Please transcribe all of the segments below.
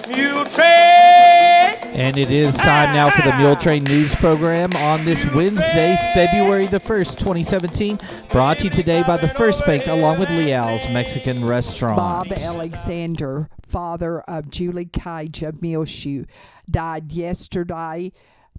Muletrain! And it is time now for the Muletrain News Program on this Wednesday, February the 1st, 2017. Brought to you today by the First Bank along with Leal's Mexican Restaurant. Bob Alexander, father of Julie Cage of Muleshoe, died yesterday,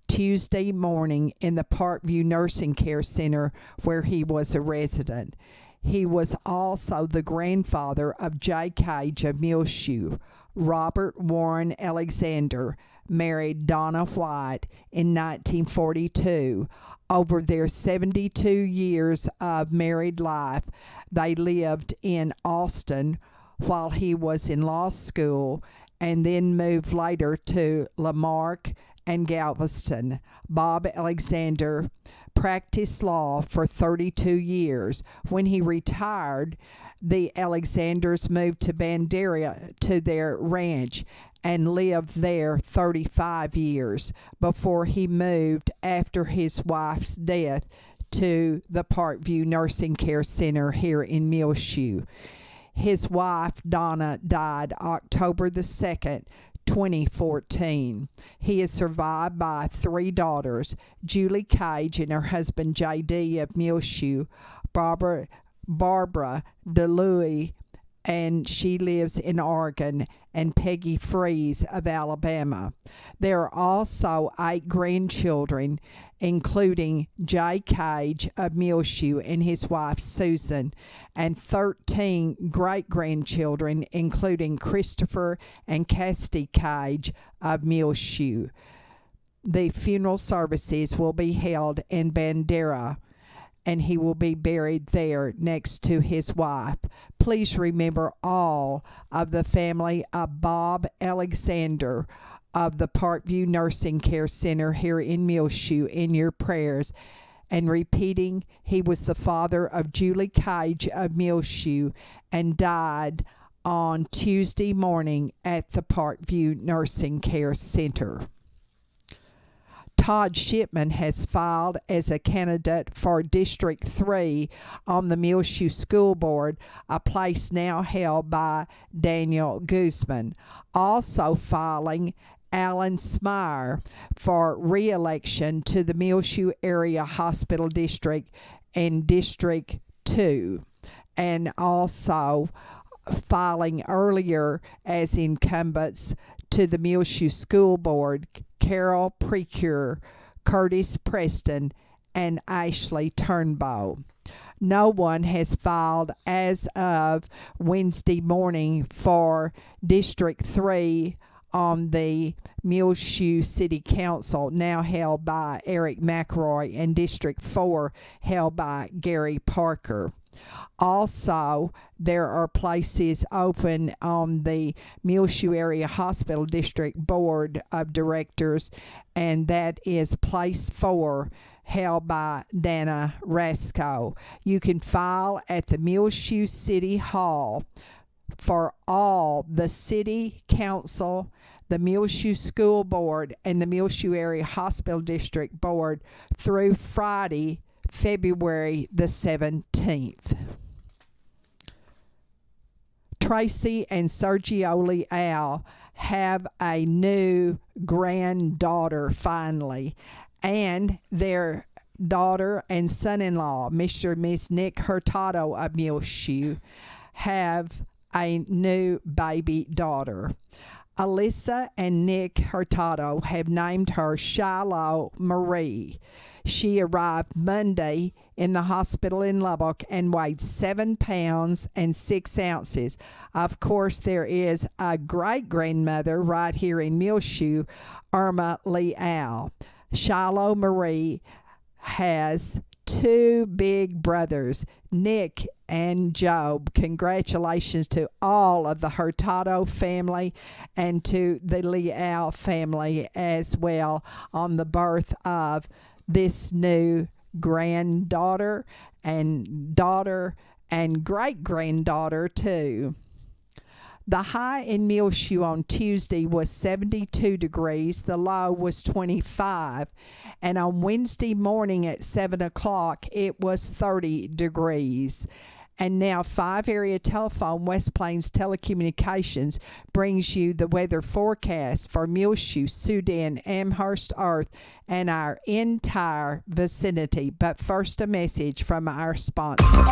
Tuesday morning, in the Parkview Nursing Care Center where he was a resident. He was also the grandfather of J. Cage of Muleshoe. Robert Warren Alexander married Donna White in 1942. Over their 72 years of married life, they lived in Austin while he was in law school and then moved later to Lamarck and Galveston. Bob Alexander practiced law for 32 years. When he retired, the Alexanders moved to Bandera to their ranch and lived there 35 years before he moved after his wife's death to the Parkview Nursing Care Center here in Muleshoe. His wife, Donna, died October the 2nd, 2014. He is survived by 3 daughters, Julie Cage and her husband J.D. of Muleshoe, Barbara DeLuey, and she lives in Oregon, and Peggy Freeze of Alabama. There are also 8 grandchildren, including Jay Cage of Muleshoe and his wife Susan, and 13 great-grandchildren, including Christopher and Cassidy Cage of Muleshoe. The funeral services will be held in Bandera, and he will be buried there next to his wife. Please remember all of the family of Bob Alexander of the Parkview Nursing Care Center here in Muleshoe in your prayers. And repeating, he was the father of Julie Cage of Muleshoe and died on Tuesday morning at the Parkview Nursing Care Center. Todd Shipman has filed as a candidate for District 3 on the Muleshoe School Board, a place now held by Daniel Guzman. Also filing Alan Smyre for re-election to the Muleshoe Area Hospital District in District 2, and also filing earlier as incumbents to the Muleshoe School Board, Carol Precure, Curtis Preston, and Ashley Turnbow. No one has filed as of Wednesday morning for District 3 on the Muleshoe City Council, now held by Eric McRoy, and District 4 held by Gary Parker. Also, there are places open on the Muleshoe Area Hospital District Board of Directors, and that is Place 4, held by Dana Rasco. You can file at the Muleshoe City Hall for all the City Council, the Muleshoe School Board, and the Muleshoe Area Hospital District Board through Friday, February the 17th. Tracy and Sergio Leal have a new granddaughter finally, and their daughter and son-in-law, Mr. and Miss Nick Hurtado of Muleshoe, have a new baby daughter. Alyssa and Nick Hurtado have named her Shiloh Marie. She arrived Monday in the hospital in Lubbock and weighed 7 pounds and 6 ounces. Of course, there is a great-grandmother right here in Muleshoe, Irma Leal. Shiloh Marie has 2 big brothers, Nick and Job. Congratulations to all of the Hurtado family and to the Leal family as well on the birth of this new granddaughter and daughter and great-granddaughter too. The high in Muleshoe on Tuesday was 72 degrees. The low was 25. And on Wednesday morning at 7 o'clock, it was 30 degrees. And now 5 Area Telephone, West Plains Telecommunications, brings you the weather forecast for Muleshoe, Soudan, Amherst, Earth, and our entire vicinity. But first, a message from our sponsor.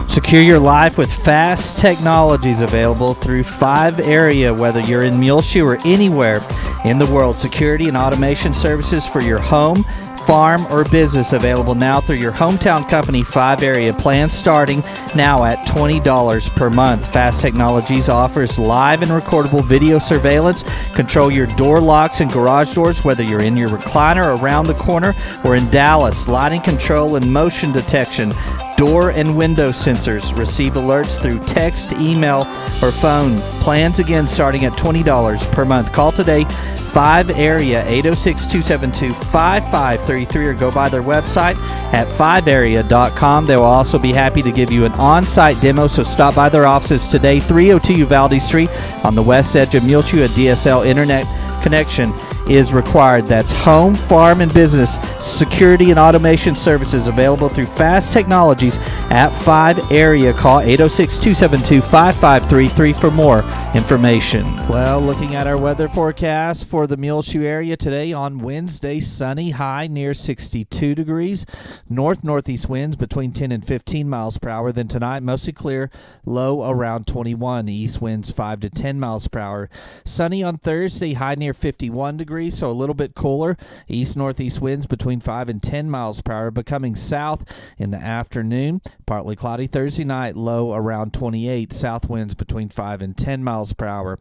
Secure your life with fast technologies available through 5 Area, whether you're in Muleshoe or anywhere in the world. Security and automation services for your home, farm, or business available now through your hometown company, 5 Area. Plans starting now at $20 per month. Fast Technologies offers live and recordable video surveillance. Control your door locks and garage doors, whether you're in your recliner around the corner or in Dallas. Lighting control and motion detection. Door and window sensors. Receive alerts through text, email, or phone. Plans again starting at $20 per month. Call today, 5 Area, 806-272-5533, or go by their website at 5area.com. They will also be happy to give you an on-site demo, so stop by their offices today, 302 Uvalde Street on the west edge of Muleshoe. A DSL internet connection is required. That's home, farm, and business security and automation services available through Fast Technologies at 5 Area. Call 806-272-5533 for more information. Well, looking at our weather forecast for the Muleshoe area today on Wednesday, sunny, high near 62 degrees, northeast winds between 10 and 15 miles per hour. Then tonight, mostly clear, low around 21, east winds 5 to 10 miles per hour. Sunny on Thursday, high near 51 degrees, so a little bit cooler. East-northeast winds between 5 and 10 miles per hour, becoming south in the afternoon. Partly cloudy Thursday night, low around 28. South winds between 5 and 10 miles per hour.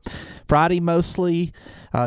Friday, mostly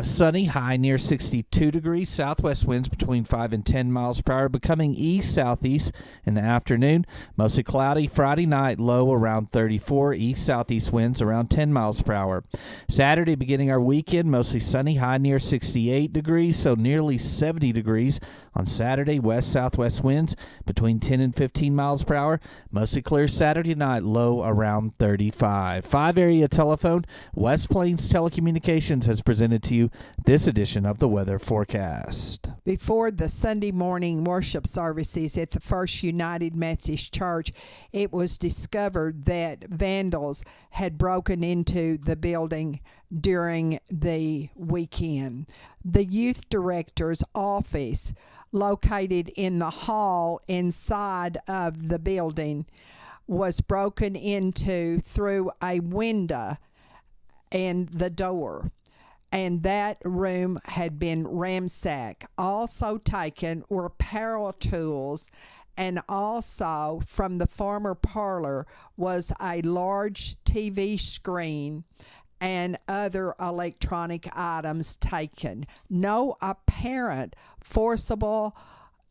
sunny, high near 62 degrees. Southwest winds between 5 and 10 miles per hour, becoming east-southeast in the afternoon. Mostly cloudy Friday night, low around 34. East-southeast winds around 10 miles per hour. Saturday, beginning our weekend, mostly sunny, high near 68 degrees, so nearly 70 degrees. On Saturday, west-southwest winds between 10 and 15 miles per hour. Mostly clear Saturday night, low around 35. 5 Area Telephone, West Plains Telecommunications has presented to you this edition of the weather forecast. Before the Sunday morning worship services at the First United Methodist Church, it was discovered that vandals had broken into the building during the weekend. The youth director's office, located in the hall inside of the building, was broken into through a window and the door, and that room had been ransacked. Also taken were power tools, and also from the former parlor was a large TV screen and other electronic items taken. No apparent forcible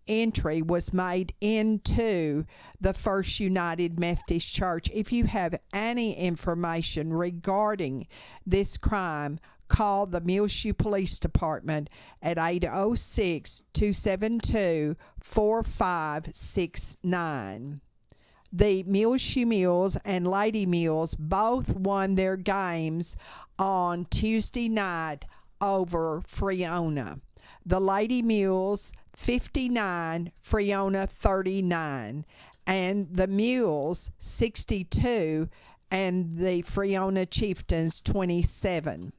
entry was made into the First United Methodist Church. If you have any information regarding this crime, call the Muleshoe Police Department at 806-272-4569. The Muleshoe Mules and Lady Mules both won their games on Tuesday night over Freona. The Lady Mules 59, Freona 39, and the Mules 62, and the Freona Chieftains 27.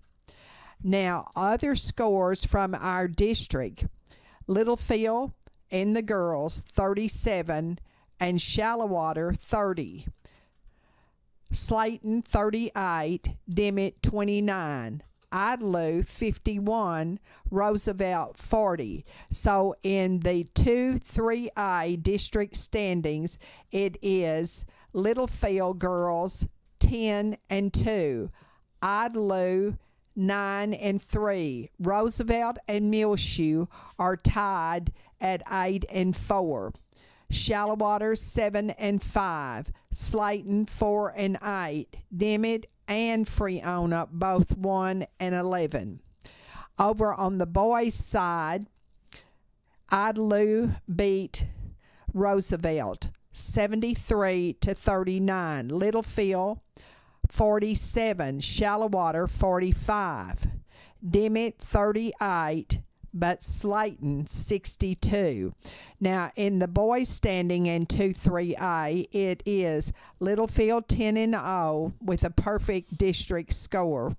Now, other scores from our district: Littlefield and the girls 37, and Shallowater 30. Slayton 38, Dimmitt 29. Idlew 51, Roosevelt 40. So in the 2-3A district standings, it is Littlefield girls 10 and 2, Idlew 9 and 3. Roosevelt and Muleshoe are tied at 8 and 4. Shallowater 7 and 5. Slayton 4 and 8. Dimmitt and Freona both 1 and 11. Over on the boys' side, Idlew beat Roosevelt 73 to 39. Littlefield 47, Shallow Water 45, Dimmitt 38, but Slayton 62. Now in the boys standing in 2-3A, it is Littlefield 10-0 with a perfect district score.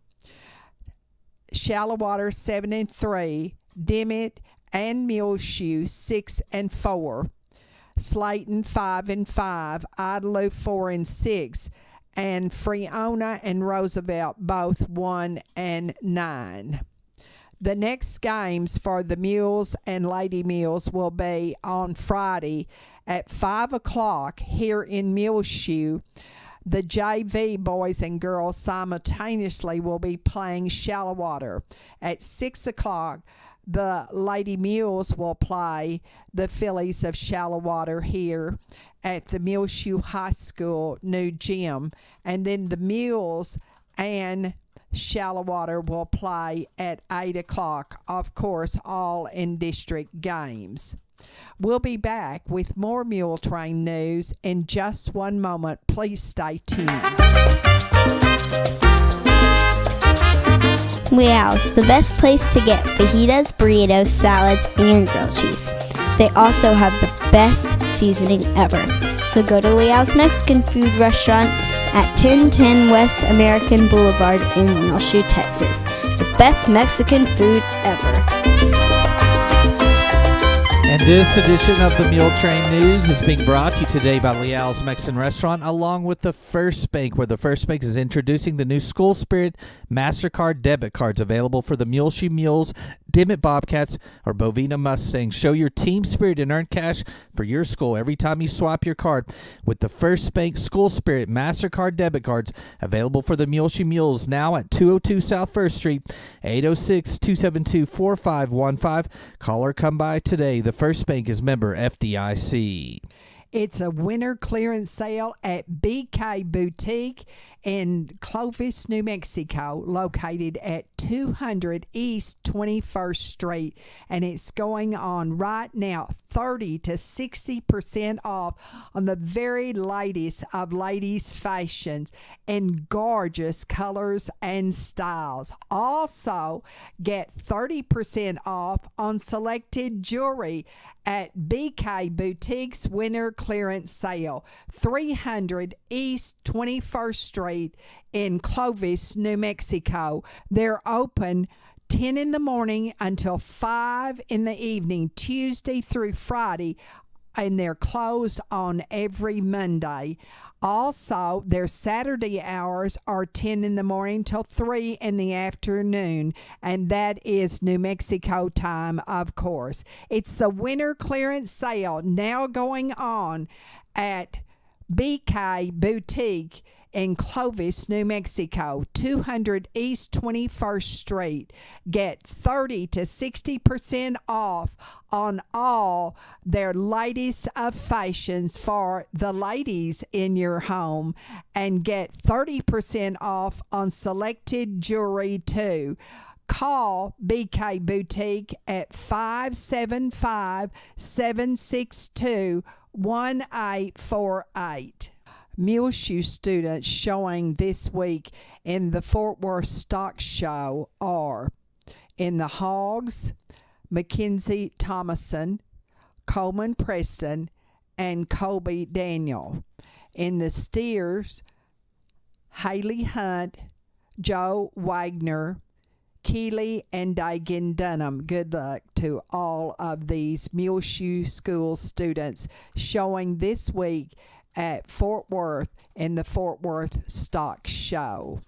Shallow Water 7-3, Dimmitt and Muleshoe 6-4, Slayton 5-5, Idalou 4-6, and Freona and Roosevelt both 1-9. The next games for the Mules and Lady Mules will be on Friday at 5 o'clock here in Muleshoe. The JV boys and girls simultaneously will be playing Shallow Water. At 6 o'clock, the Lady Mules will play the Fillies of Shallow Water here at the Muleshoe High School new gym. And then the Mules and Shallow Water will play at 8 o'clock, of course, all in district games. We'll be back with more Muletrain news in just one moment. Please stay tuned. Leo's, the best place to get fajitas, burritos, salads, and grilled cheese. They also have the best seasoning ever. So go to Leo's Mexican food restaurant at 1010 West American Boulevard in Muleshoe, Texas. The best Mexican food ever. And this edition of the Muletrain News is being brought to you today by Leal's Mexican Restaurant, along with the First Bank, where the First Bank is introducing the new School Spirit MasterCard debit cards available for the Muleshoe Mules, Dimmitt Bobcats, or Bovina Mustangs. Show your team spirit and earn cash for your school every time you swap your card with the First Bank School Spirit MasterCard debit cards available for the Muleshoe Mules, now at 202 South First Street, 806-272-4515. Call or come by today. The First Bank is member FDIC. It's a winter clearance sale at BK Boutique in Clovis, New Mexico, located at 200 East 21st Street. And it's going on right now, 30 to 60% off on the very latest of ladies' fashions in gorgeous colors and styles. Also, get 30% off on selected jewelry at BK Boutique's winter clearance sale, 300 East 21st Street in Clovis, New Mexico. They're open 10 in the morning until 5 in the evening, Tuesday through Friday, and they're closed on every Monday. Also, their Saturday hours are 10 in the morning till 3 in the afternoon, and that is New Mexico time, of course. It's the winter clearance sale now going on at BK Boutique in Clovis, New Mexico, 200 East 21st Street. Get 30 to 60% off on all their latest of fashions for the ladies in your home, and get 30% off on selected jewelry too. Call BK Boutique at 575-762-1848. Muleshoe students showing this week in the Fort Worth Stock Show are in the Hogs, Mackenzie Thomason, Coleman Preston, and Colby Daniel. In the Steers, Haley Hunt, Joe Wagner, Keeley, and Dagan Dunham. Good luck to all of these Muleshoe School students showing this week at Fort Worth in the Fort Worth Stock Show.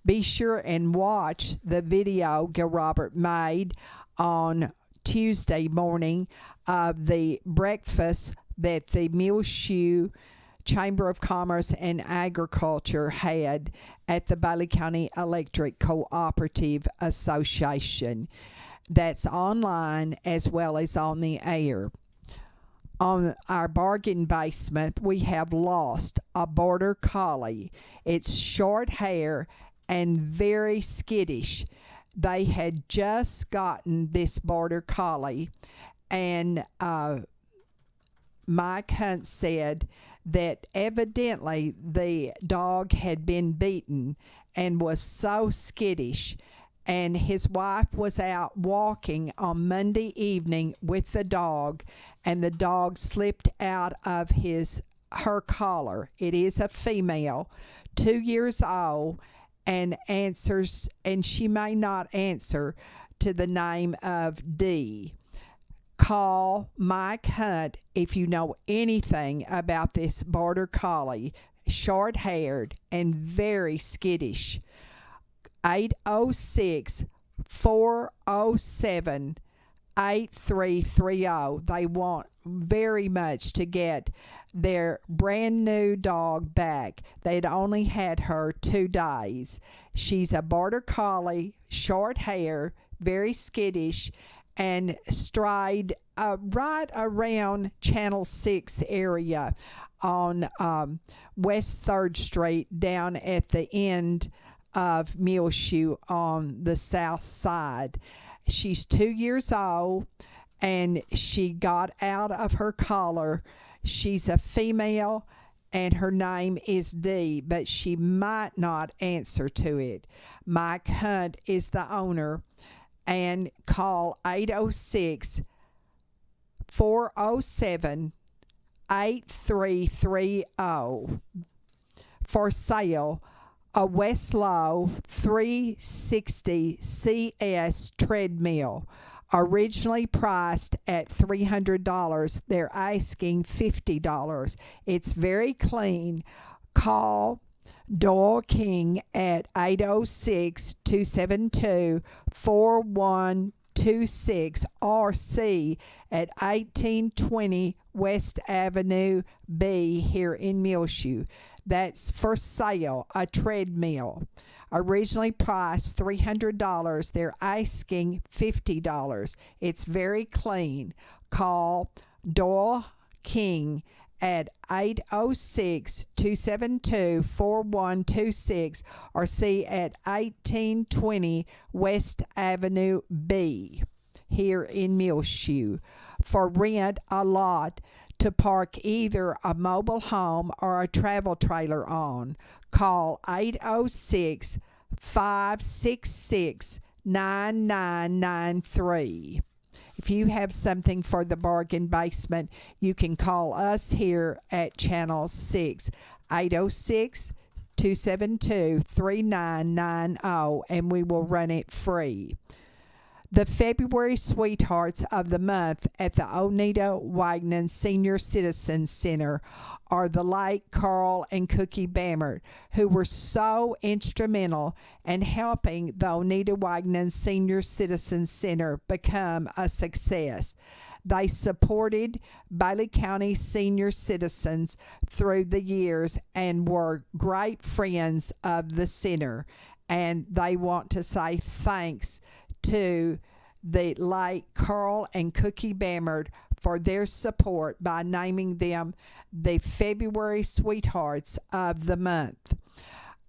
Be sure and watch the video Gil Robert made on Tuesday morning of the breakfast that the Muleshoe Chamber of Commerce and Agriculture had at the Bailey County Electric Cooperative Association. That's online as well as on the air. On our bargain basement, we have lost a border collie. It's short hair and very skittish. They had just gotten this border collie, and Mike Hunt said that evidently the dog had been beaten and was so skittish. And his wife was out walking on Monday evening with the dog, and the dog slipped out of her collar. It is a female, 2 years old, and she may not answer to the name of Dee. Call Mike Hunt if you know anything about this border collie, short-haired and very skittish. 806-407-8330. They want very much to get their brand new dog back. They'd only had her 2 days. She's a border collie, short hair, very skittish, and strayed right around Channel 6 area on West 3rd Street down at the end of Muleshoe on the south side. She's 2 years old, and she got out of her collar. She's a female, and her name is Dee, but she might not answer to it. Mike Hunt is the owner, and call 806-407-8330. For sale, a Westlaw 360 CS treadmill, originally priced at $300. They're asking $50. It's very clean. Call Doyle King at 806-272-4126 or see at 1820 West Avenue B here in Muleshoe. That's for sale, a treadmill. Originally priced $300. They're asking $50. It's very clean. Call Doyle King at 806-272-4126 or see at 1820 West Avenue B here in Muleshoe. For rent a lot to park either a mobile home or a travel trailer on, call 806-566-9993. If you have something for the bargain basement, you can call us here at Channel 6, 806-272-3990, and we will run it free. The February Sweethearts of the Month at the Oneida Wagnon Senior Citizen Center are the late Carl and Cookie Bammert, who were so instrumental in helping the Oneida Wagnon Senior Citizen Center become a success. They supported Bailey County senior citizens through the years and were great friends of the center, and they want to say thanks to the late Carl and Cookie Bammert for their support by naming them the February Sweethearts of the Month.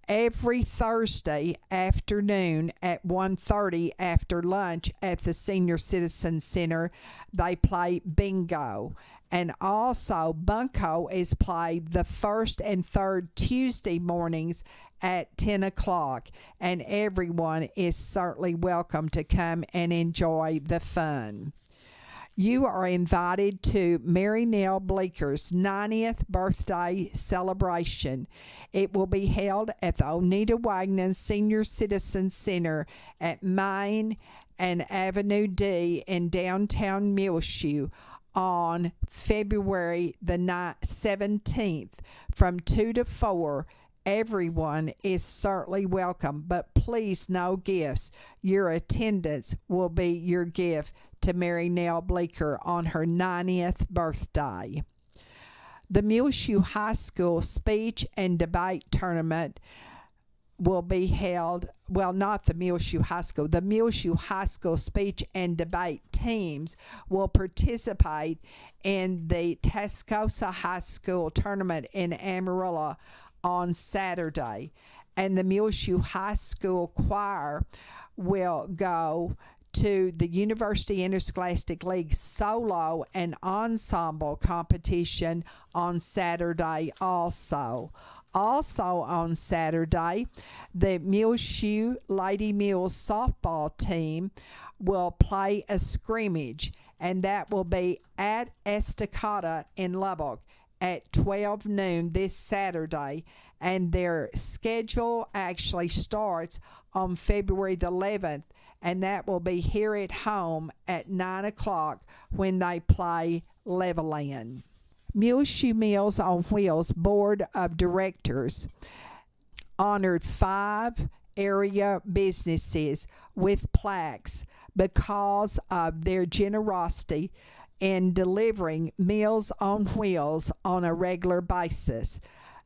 Every Thursday afternoon at 1:30 after lunch at the Senior Citizen Center, they play bingo. And also, Bunko is played the first and third Tuesday mornings at 10 o'clock, and everyone is certainly welcome to come and enjoy the fun. You are invited to Mary Nell Bleeker's 90th birthday celebration. It will be held at the Oneida Wagnon Senior Citizen Center at Main and Avenue D in downtown Muleshoe on February the 17th from 2 to 4. Everyone is certainly welcome, but please no gifts. Your attendance will be your gift to Mary Nell Bleeker on her 90th birthday. The Muleshoe High School Speech and Debate Tournament will be held, well, not the Muleshoe High School. The Muleshoe High School Speech and Debate teams will participate in the Tascosa High School Tournament in Amarillo on Saturday, and the Muleshoe High School Choir will go to the University Interscholastic League solo and ensemble competition on Saturday also. Also on Saturday, the Muleshoe Lady Mules softball team will play a scrimmage, and that will be at Estacada in Lubbock at 12 noon this Saturday. And their schedule actually starts on February the 11th, and that will be here at home at 9 o'clock when they play Levelland. Muleshoe Meals on Wheels Board of Directors honored 5 area businesses with plaques because of their generosity in delivering Meals on Wheels on a regular basis.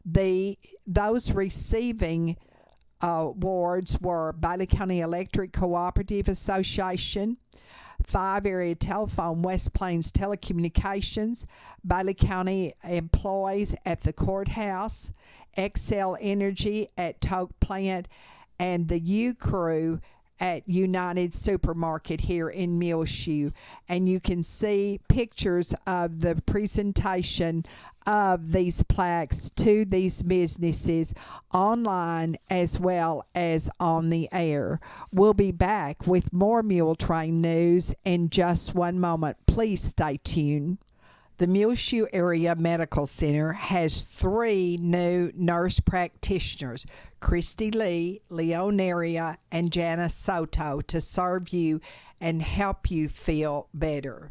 Those receiving awards were Bailey County Electric Cooperative Association, 5 Area Telephone West Plains Telecommunications, Bailey County Employees at the Courthouse, Excel Energy at Toke Plant, and the U Crew at United Supermarket here in Muleshoe. And you can see pictures of the presentation of these plaques to these businesses online as well as on the air. We'll be back with more Muletrain news in just one moment. Please stay tuned. The Muleshoe Area Medical Center has 3 new nurse practitioners, Christy Lee, Leonaria, and Janice Soto, to serve you and help you feel better.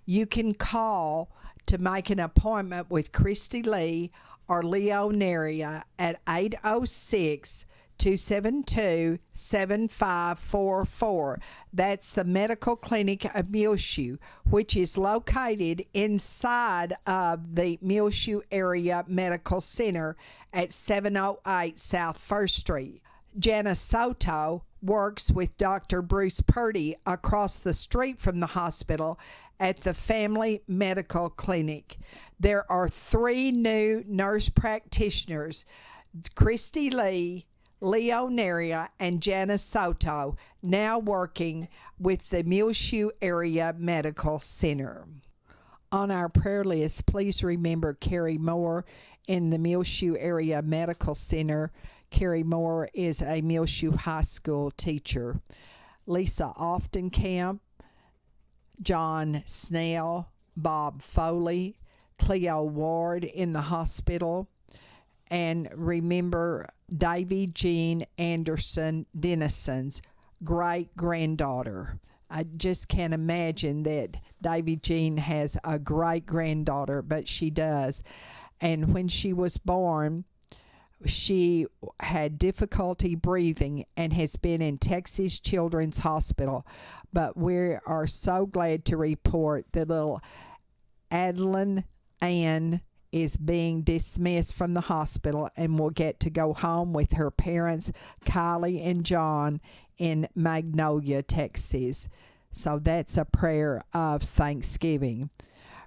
You can call to make an appointment with Christy Lee or Leonaria at 806-272-7544. That's the Medical Clinic of Muleshoe, which is located inside of the Muleshoe Area Medical Center at 708 South 1st Street. Janice Soto works with Dr. Bruce Purdy across the street from the hospital at the Family Medical Clinic. There are 3 new nurse practitioners, Christy Lee, Leonaria, and Janice Soto, now working with the Muleshoe Area Medical Center. On our prayer list, please remember Carrie Moore in the Muleshoe Area Medical Center. Carrie Moore is a Muleshoe High School teacher. Lisa Oftenkamp, John Snell, Bob Foley, Cleo Ward in the hospital, and remember Davy Jean Anderson Dennison's great-granddaughter. I just can't imagine that Davy Jean has a great-granddaughter, but she does. And when she was born, she had difficulty breathing and has been in Texas Children's Hospital. But we are so glad to report that little Adeline Ann is being dismissed from the hospital and will get to go home with her parents, Kylie and John, in Magnolia, Texas. So that's a prayer of thanksgiving.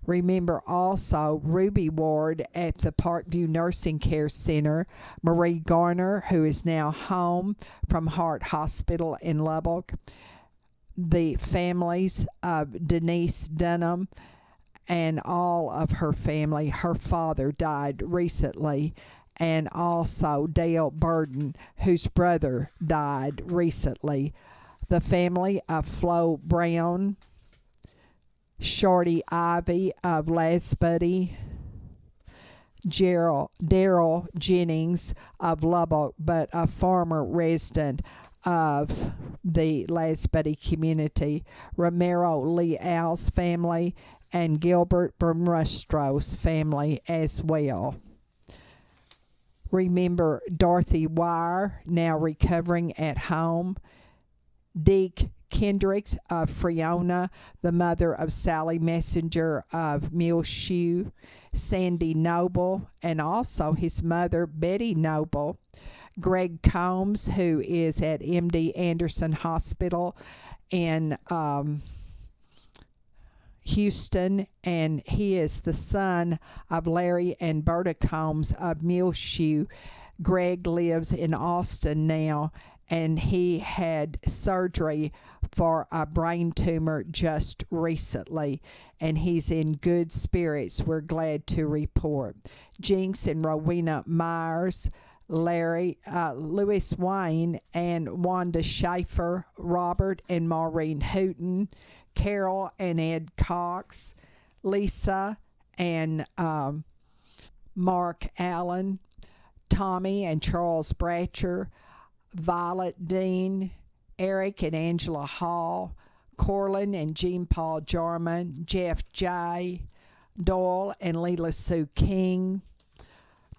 Remember also Ruby Ward at the Parkview Nursing Care Center, Marie Garner, who is now home from Hart Hospital in Lubbock, the families of Denise Dunham and all of her family. Her father died recently, and also Dale Burden, whose brother died recently. The family of Flo Brown, Shorty Ivy of Lasbuddy, Daryl Jennings of Lubbock, but a former resident of the Lasbuddy community, Romero Leal's family, and Gilbert Brumrustro's family as well. Remember Dorothy Wire, now recovering at home, Deke Kendricks of Freona, the mother of Sally Messenger of Muleshoe, Sandy Noble, and also his mother, Betty Noble, Greg Combs, who is at MD Anderson Hospital in Houston, and he is the son of Larry and Berta Combs of Muleshoe. Greg lives in Austin now, and he had surgery for a brain tumor just recently, and he's in good spirits, we're glad to report. Jinx and Rowena Myers, Larry, Louis Wayne and Wanda Schaefer, Robert and Maureen Hooten, Carol and Ed Cox, Lisa and Mark Allen, Tommy and Charles Bratcher, Violet Dean, Eric and Angela Hall, Corlin and Jean Paul Jarman, Jeff J., Doyle and Leela Sue King,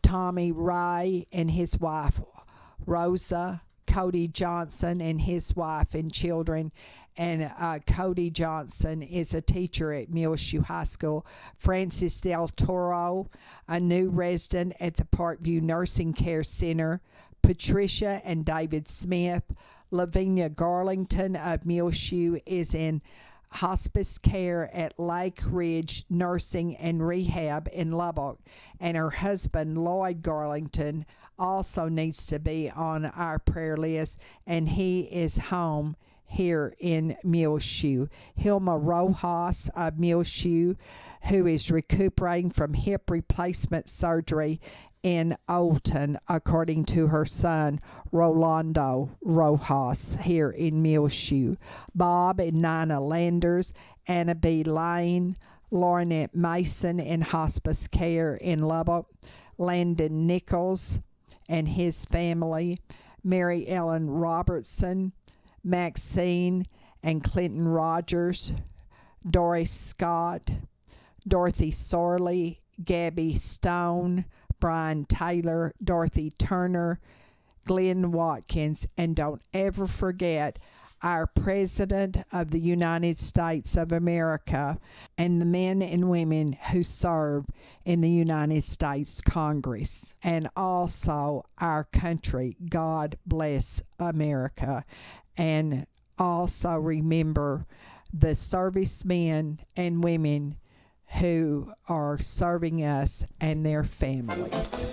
Tommy Ray and his wife Rosa, Cody Johnson and his wife and children, and Cody Johnson is a teacher at Muleshoe High School. Francis Del Toro, a new resident at the Parkview Nursing Care Center. Patricia and David Smith. Lavinia Garlington of Muleshoe is in hospice care at Lake Ridge Nursing and Rehab in Lubbock, and her husband Lloyd Garlington also needs to be on our prayer list, and he is home here in Muleshoe. Hilma Rojas of Muleshoe, who is recuperating from hip replacement surgery in Olton, according to her son Rolando Rojas here in Muleshoe. Bob and Nina Landers, Anna B. Lane, Lornette Mason in hospice care in Lubbock, Landon Nichols and his family, Mary Ellen Robertson, Maxine and Clinton Rogers, Doris Scott, Dorothy Sorley, Gabby Stone, Brian Taylor, Dorothy Turner, Glenn Watkins, and don't ever forget our President of the United States of America and the men and women who serve in the United States Congress, and also our country. God bless America. And also remember the servicemen and women who are serving us and their families.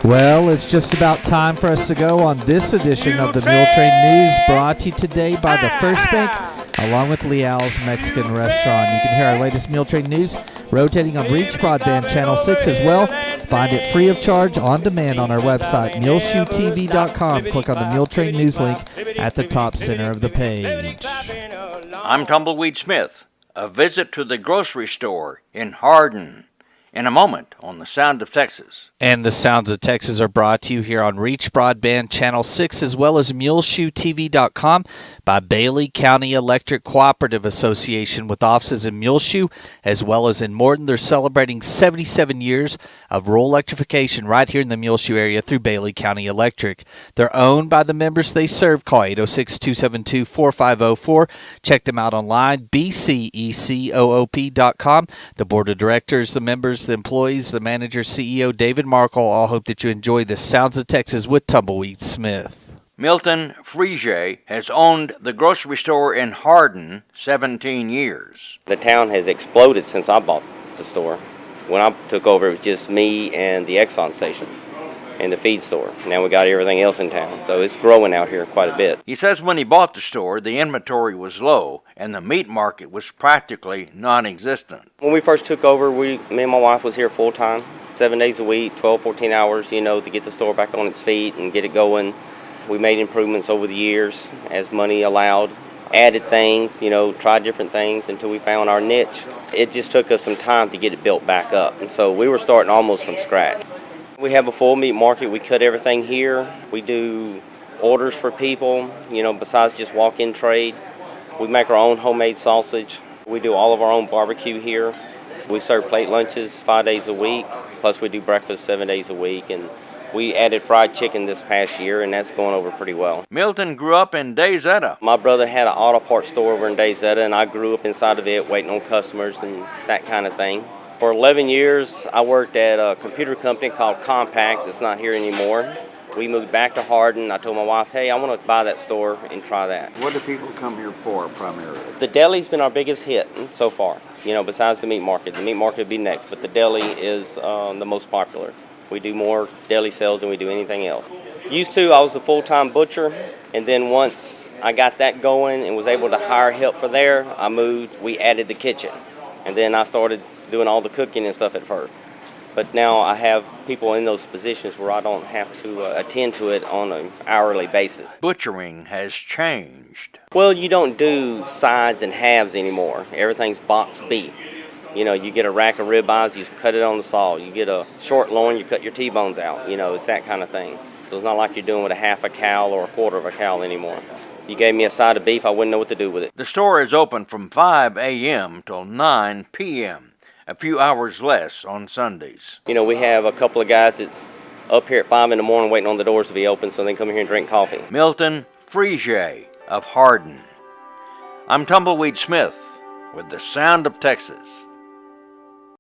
Well, it's just about time for us to go on this edition of the Muletrain News, brought to you today by the First Bank, along with Leal's Mexican Restaurant. You can hear our latest Muletrain News rotating on Reach Broadband Channel 6 as well. Find it free of charge on demand on our website, muleshoetv.com. Click on the Muletrain News link at the top center of the page. I'm Tumbleweed Smith. A visit to the grocery store in Hardin. In a moment on The Sound of Texas. And The Sounds of Texas are brought to you here on Reach Broadband Channel 6 as well as MuleshoeTV.com by Bailey County Electric Cooperative Association with offices in Muleshoe as well as in Morton. They're celebrating 77 years of rural electrification right here in the Muleshoe area through Bailey County Electric. They're owned by the members they serve. Call 806-272-4504. Check them out online, bcecoop.com. The board of directors, the members, the employees, the manager, CEO, David Markle, all hope that you enjoy the Sounds of Texas with Tumbleweed Smith. Milton Frege has owned the grocery store in Hardin 17 years. The town has exploded since I bought the store. When I took over, it was just me and the Exxon station and the feed store. Now we got everything else in town, so it's growing out here quite a bit. He says when he bought the store, the inventory was low and the meat market was practically non-existent. When we first took over, me and my wife was here full time, 7 days a week, 12, 14 hours, to get the store back on its feet and get it going. We made improvements over the years as money allowed, added things, tried different things until we found our niche. It just took us some time to get it built back up, and so we were starting almost from scratch. We have a full meat market. We cut everything here. We do orders for people, besides just walk-in trade. We make our own homemade sausage. We do all of our own barbecue here. We serve plate lunches 5 days a week, plus we do breakfast 7 days a week. And we added fried chicken this past year, and that's going over pretty well. Milton grew up in Dayzetta. My brother had an auto parts store over in Dayzetta, and I grew up inside of it waiting on customers and that kind of thing. For 11 years, I worked at a computer company called Compact that's not here anymore. We moved back to Hardin. I told my wife, hey, I want to buy that store and try that. What do people come here for primarily? The deli's been our biggest hit so far, besides the meat market. The meat market would be next, but the deli is the most popular. We do more deli sales than we do anything else. Used to, I was a full-time butcher, and then once I got that going and was able to hire help for there, I moved, we added the kitchen. And then I started doing all the cooking and stuff at first. But now I have people in those positions where I don't have to attend to it on an hourly basis. Butchering has changed. Well, you don't do sides and halves anymore. Everything's boxed beef. You know, you get a rack of ribeyes, you cut it on the saw. You get a short loin, you cut your T-bones out. You know, it's that kind of thing. So it's not like you're doing with a half a cow or a quarter of a cow anymore. You gave me a side of beef, I wouldn't know what to do with it. The store is open from 5 a.m. till 9 p.m., a few hours less on Sundays. You know, we have a couple of guys that's up here at 5 in the morning waiting on the doors to be open so they can come here and drink coffee. Milton Frege of Hardin. I'm Tumbleweed Smith with the Sound of Texas.